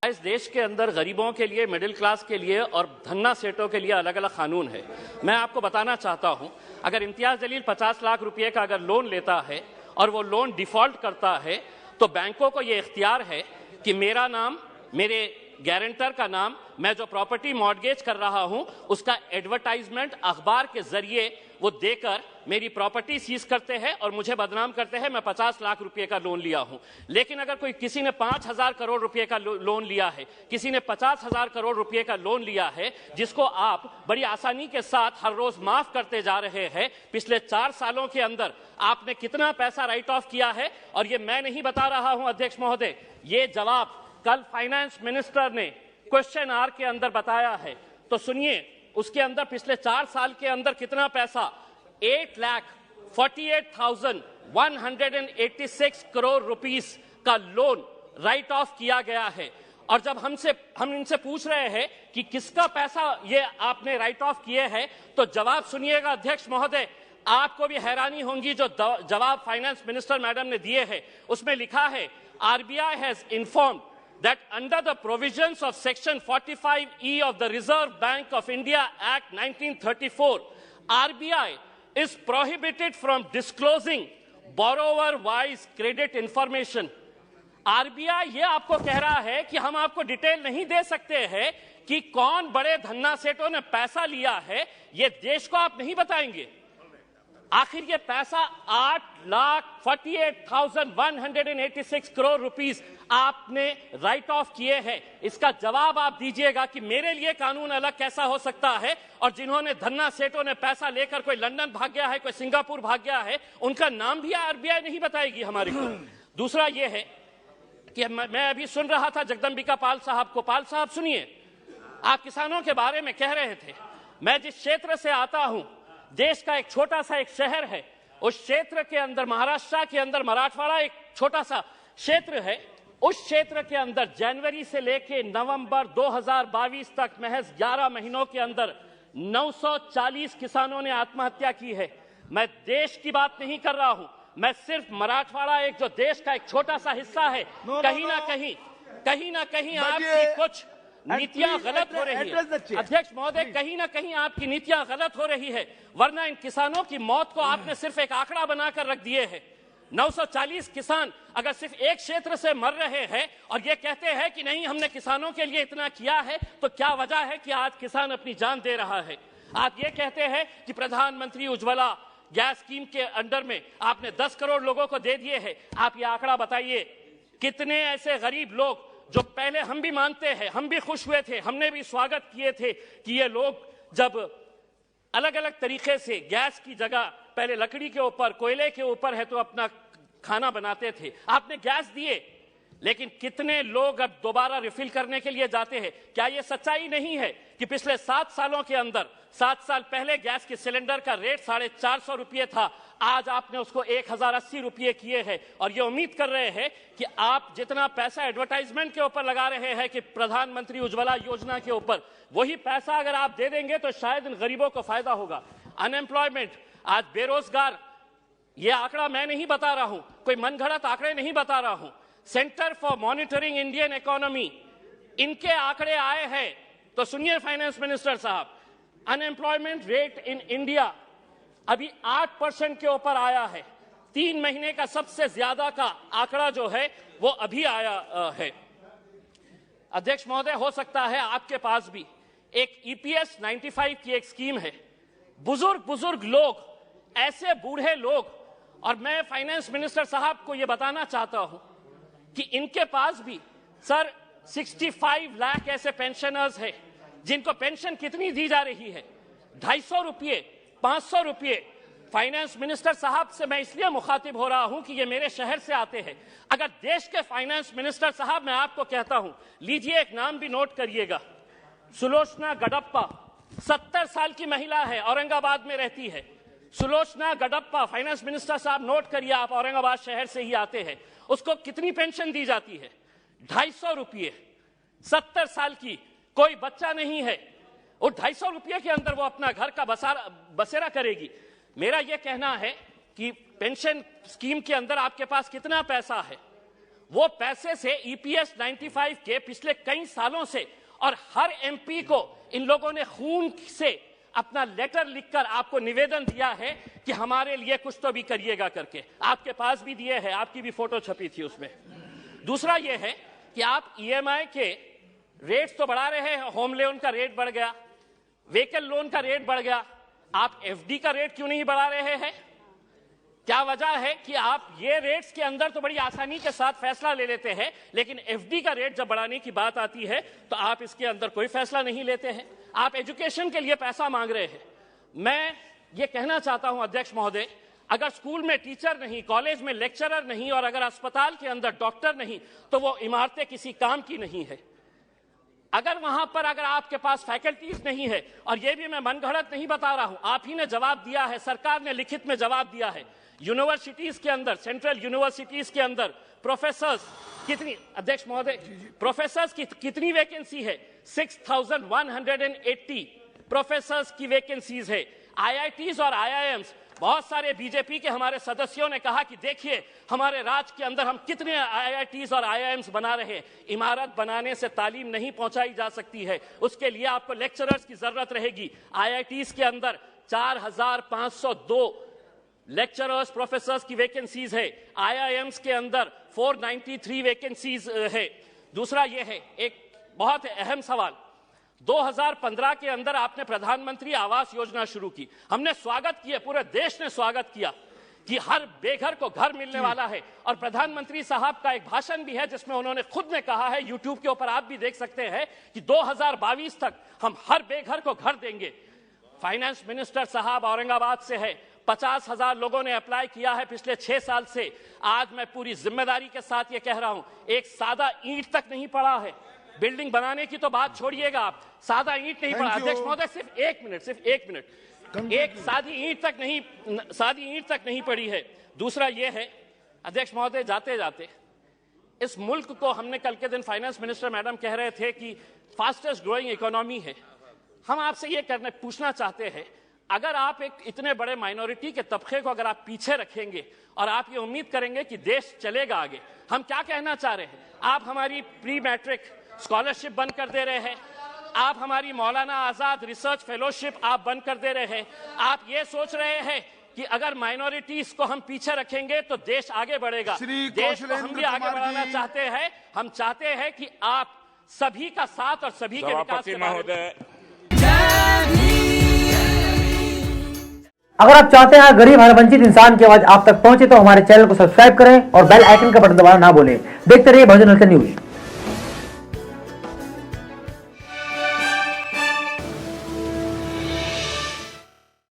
इस देश के अंदर गरीबों के लिए, मिडिल क्लास के लिए और धन्ना सेठों के लिए अलग अलग कानून है। मैं आपको बताना चाहता हूं, अगर इम्तियाज जलील 50 लाख रुपए का अगर लोन लेता है और वो लोन डिफॉल्ट करता है तो बैंकों को ये इख्तियार है कि मेरा नाम, मेरे गारंटर का नाम, मैं जो प्रॉपर्टी मॉर्गेज कर रहा हूं उसका एडवर्टाइजमेंट अखबार के जरिए वो देकर मेरी प्रॉपर्टी सीज करते हैं और मुझे बदनाम करते हैं मैं 50 लाख रुपए का लोन लिया हूं। लेकिन अगर कोई किसी ने 5,000 करोड़ रुपए का लोन लिया है, किसी ने 50,000 करोड़ रुपए का लोन लिया है, जिसको आप बड़ी आसानी के साथ हर रोज माफ करते जा रहे हैं, पिछले 4 सालों के अंदर आपने कितना पैसा राइट ऑफ किया है? और ये मैं नहीं बता रहा हूं अध्यक्ष महोदय, ये जवाब कल फाइनेंस मिनिस्टर ने क्वेश्चन आवर के अंदर बताया है। तो सुनिए, उसके अंदर पिछले 4 साल के अंदर कितना पैसा, 8,48,186 करोड़ रुपीस का लोन राइट ऑफ किया गया है। और जब हम इनसे पूछ रहे हैं कि किसका पैसा ये आपने राइट ऑफ किए हैं, तो जवाब सुनिएगा अध्यक्ष महोदय, आपको भी हैरानी होगी जो जवाब फाइनेंस मिनिस्टर मैडम ने दिए हैं। उसमें लिखा है, RBI has informed that under the provisions of Section 45E of the Reserve Bank of India Act 1934, RBI is prohibited from disclosing borrower-wise credit information. RBI ये आपको कह रहा है कि हम आपको डिटेल नहीं दे सकते हैं कि कौन बड़े धन्ना सेठों ने पैसा लिया है, ये देश को आप नहीं बताएंगे। आखिर ये पैसा 8,48,186 करोड़ रुपीस आपने राइट ऑफ किए हैं। इसका जवाब आप दीजिएगा कि मेरे लिए कानून अलग कैसा हो सकता है और जिन्होंने धन्ना सेठों ने पैसा लेकर कोई लंदन भाग गया है, कोई सिंगापुर भाग गया है, उनका नाम भी RBI नहीं बताएगी हमारे को। दूसरा ये है कि मैं अभी सुन रहा था जगदम्बिका पाल साहब को। पाल साहब सुनिए, आप किसानों के बारे में कह रहे थे। मैं जिस क्षेत्र से आता हूं, देश का एक छोटा सा एक शहर है, उस क्षेत्र के अंदर, महाराष्ट्र के अंदर मराठवाड़ा एक छोटा सा क्षेत्र है, उस क्षेत्र के अंदर जनवरी से लेकर नवंबर 2022 तक महज 11 महीनों के अंदर 940 किसानों ने आत्महत्या की है। मैं देश की बात नहीं कर रहा हूं, मैं सिर्फ मराठवाड़ा एक जो देश का एक छोटा सा हिस्सा है, कहीं ना कहीं आपकी कुछ नीतियां गलत हो रही है अध्यक्ष महोदय, कहीं ना कहीं आपकी नीतियां गलत हो रही है, वरना इन किसानों की मौत को आपने सिर्फ एक आंकड़ा बनाकर रख दिए हैं। 940 किसान अगर सिर्फ एक क्षेत्र से मर रहे हैं और ये कहते हैं कि नहीं हमने किसानों के लिए इतना किया है, तो क्या वजह है कि आज किसान अपनी जान दे रहा है? आप ये कहते हैं कि प्रधानमंत्री उज्ज्वला गैस स्कीम के अंडर में आपने 10 करोड़ लोगों को दे दिए हैं। आप ये आंकड़ा बताइए, कितने ऐसे गरीब लोग जो पहले हम भी मानते हैं, हम भी खुश हुए थे, हमने भी स्वागत किए थे कि ये लोग जब अलग अलग तरीके से गैस की जगह पहले लकड़ी के ऊपर, कोयले के ऊपर है तो अपना खाना बनाते थे, आपने गैस दिए, लेकिन कितने लोग अब दोबारा रिफिल करने के लिए जाते हैं? क्या यह सच्चाई नहीं है कि पिछले 7 सालों के अंदर, 7 साल पहले गैस के सिलेंडर का रेट 450 रुपये था, आज आपने उसको 1080 रुपये किए हैं और ये उम्मीद कर रहे हैं कि आप जितना पैसा एडवर्टाइजमेंट के ऊपर लगा रहे हैं कि प्रधानमंत्री उज्ज्वला योजना के ऊपर, वही पैसा अगर आप दे देंगे तो शायद इन गरीबों को फायदा होगा। अनएम्प्लॉयमेंट, आज बेरोजगार, ये आंकड़ा मैं नहीं बता रहा हूं, कोई मनगढ़ंत आंकड़े नहीं बता रहा हूं, centre for monitoring Indian economy, इनके आंकड़े आए हैं। तो सुनिए फाइनेंस मिनिस्टर साहब, अनएम्प्लॉयमेंट रेट इन इंडिया अभी 8% के ऊपर आया है। 3 महीने का सबसे ज्यादा का आंकड़ा जो है वो अभी आया है। अध्यक्ष महोदय, हो सकता है आपके पास भी एक EPS 95 की एक स्कीम है। बुजुर्ग लोग, ऐसे बूढ़े लोग, और मैं फाइनेंस मिनिस्टर साहब को यह बताना चाहता हूं कि इनके पास भी सर 65 लाख ऐसे पेंशनर्स हैं जिनको पेंशन कितनी दी जा रही है, 250 रुपये, 500 रुपये। फाइनेंस मिनिस्टर साहब से मैं इसलिए मुखातिब हो रहा हूं कि ये मेरे शहर से आते हैं। अगर देश के फाइनेंस मिनिस्टर साहब, मैं आपको कहता हूं, लीजिए एक नाम भी नोट करिएगा, सुलोचना गडप्पा, 70 साल की महिला है, औरंगाबाद में रहती है। सुलोचना गडप्पा, फाइनेंस मिनिस्टर साहब नोट करिए, आप औरंगाबाद शहर से ही आते हैं। उसको कितनी पेंशन दी जाती है? 250 रुपये। 70 साल की, कोई बच्चा नहीं है, और 250 रुपये के अंदर वो अपना घर का बसेरा करेगी। मेरा यह कहना है कि पेंशन स्कीम के अंदर आपके पास कितना पैसा है, वो पैसे से ईपीएस 95 के पिछले कई सालों से, और हर एमपी को इन लोगों ने खून से अपना लेटर लिखकर आपको निवेदन दिया है कि हमारे लिए कुछ तो भी करिएगा करके, आपके पास भी दिए हैं, आपकी भी फोटो छपी थी उसमें। दूसरा यह है कि आप ईएमआई के रेट्स तो बढ़ा रहे हैं, होम लोन का रेट बढ़ गया, व्हीकल लोन का रेट बढ़ गया, आप एफडी का रेट क्यों नहीं बढ़ा रहे हैं? क्या वजह है कि आप ये रेट्स के अंदर तो बड़ी आसानी के साथ फैसला ले लेते हैं, लेकिन एफडी का रेट जब बढ़ाने की बात आती है तो आप इसके अंदर कोई फैसला नहीं लेते हैं। आप एजुकेशन के लिए पैसा मांग रहे हैं। मैं ये कहना चाहता हूं अध्यक्ष महोदय, अगर स्कूल में टीचर नहीं, कॉलेज में लेक्चरर नहीं और अगर अस्पताल के अंदर डॉक्टर नहीं तो वो इमारतें किसी काम की नहीं है। अगर वहां पर अगर आपके पास फैकल्टीज नहीं है, और ये भी मैं मनगढ़ंत नहीं बता रहा हूं, आप ही ने जवाब दिया है, सरकार ने लिखित में जवाब दिया है, यूनिवर्सिटीज के अंदर, सेंट्रल यूनिवर्सिटीज के अंदर प्रोफेसर्स कितनी, अध्यक्ष महोदय, प्रोफेसर्स की कितनी वैकेंसी है? 6180 प्रोफेसर्स की वैकेंसीज है। आईआईटीज और आईआईएम्स, बहुत सारे बीजेपी के हमारे सदस्यों ने कहा कि देखिए हमारे राज्य के अंदर हम कितने आईआईटीज और आईआईएम्स बना रहे हैं। इमारत बनाने से तालीम नहीं पहुंचाई जा सकती है, उसके लिए आपको लेक्चरर्स की जरूरत रहेगी। आईआईटीज के अंदर 4502 लेक्चरर्स प्रोफेसर्स की वैकेंसीज है, आईआईएम्स के अंदर 493 वैकेंसीज है। दूसरा यह है, एक बहुत अहम सवाल, 2015 के अंदर आपने प्रधानमंत्री आवास योजना शुरू की, हमने स्वागत किया, पूरे देश ने स्वागत किया कि हर बेघर को घर मिलने वाला है। और प्रधानमंत्री साहब का एक भाषण भी है जिसमें उन्होंने खुद ने कहा है, यूट्यूब के ऊपर आप भी देख सकते हैं, कि 2022 तक हम हर बेघर को घर देंगे। फाइनेंस मिनिस्टर साहब औरंगाबाद से है, 50,000 लोगों ने अप्लाई किया है पिछले 6 साल से। आज मैं पूरी जिम्मेदारी के साथ ये कह रहा हूं, एक सादा ईंट तक नहीं पड़ा है। बिल्डिंग बनाने की तो बात छोड़िएगा आप, सादा ईंट नहीं पड़ा। अध्यक्ष महोदय सिर्फ एक मिनट, एक सादी ईंट तक नहीं पड़ी है। दूसरा ये है अध्यक्ष महोदय, जाते जाते इस मुल्क को, हमने कल के दिन फाइनेंस मिनिस्टर मैडम कह रहे थे कि फास्टेस्ट ग्रोइंग इकोनॉमी है। हम आपसे ये पूछना चाहते हैं, अगर आप एक इतने बड़े माइनॉरिटी के तबके को अगर आप पीछे रखेंगे और आप ये उम्मीद करेंगे कि देश चलेगा आगे, हम क्या कहना चाह रहे हैं? आप हमारी प्री मैट्रिक स्कॉलरशिप बंद कर दे रहे हैं, आप हमारी मौलाना आजाद रिसर्च फेलोशिप आप बंद कर दे रहे हैं। आप ये सोच रहे हैं कि अगर माइनॉरिटीज को हम पीछे रखेंगे तो देश आगे बढ़ेगा। देश को हम भी आगे बढ़ाना चाहते हैं। हम चाहते हैं कि आप सभी का साथ और सभी के विकास के बारे में। अगर आप चाहते हैं गरीब हर वंचित इंसान की आवाज आप तक पहुंचे तो हमारे चैनल को सब्सक्राइब करें और बेल आइकन का बटन दबाना ना भूलें। देखते रहिए बहुजन हलचल न्यूज।